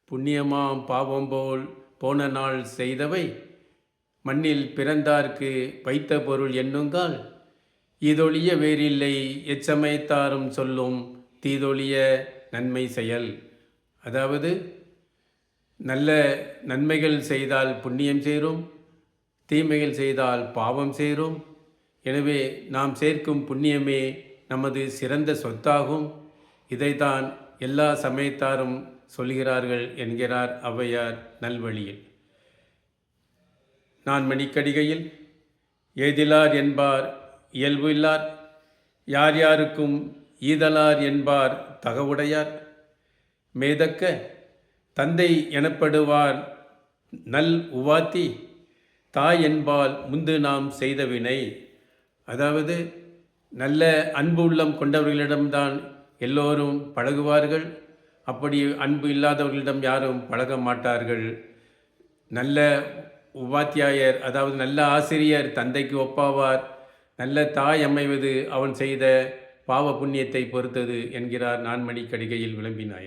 புண்ணியமாம் பாவம் போல் போன நாள் செய்தவை மண்ணில் பிறந்தார்க்கு வைத்த பொருள் எண்ணுங்கால் இதொழிய வேறில்லை எச்சமயத்தாரும் சொல்லும் தீதொழிய நன்மை செயல். அதாவது நல்ல நன்மைகள் செய்தால் புண்ணியம் சேரும், தீமைகள் செய்தால் பாவம் சேரும். எனவே நாம் சேர்க்கும் புண்ணியமே நமது சிறந்த சொத்தாகும். இதைத்தான் எல்லா சமயத்தாரும் சொல்கிறார்கள் என்கிறார் ஔவையார் நல்வழியில். நான் மணிக்கடிகையில் ஏதிலார் என்பார் இயல்பு இல்லார், யார் யாருக்கும் ஈதலார் என்பார் தகவுடையார், மேதக்க தந்தை எனப்படுவார் நல் உவாத்தி, தாய் என்பால் முந்து நாம் செய்த வினை. அதாவது நல்ல அன்பு உள்ளம் கொண்டவர்களிடம்தான் எல்லோரும் பழகுவார்கள். அப்படி அன்பு இல்லாதவர்களிடம் யாரும் பழக மாட்டார்கள். நல்ல உபாத்தியாயர், அதாவது நல்ல ஆசிரியர் தந்தைக்கு ஒப்பாவார். நல்ல தாய் அமைவது அவன் செய்த பாவ புண்ணியத்தை பொறுத்தது என்கிறார் நான்மணி கடிகையில் விளம்பினாயர்.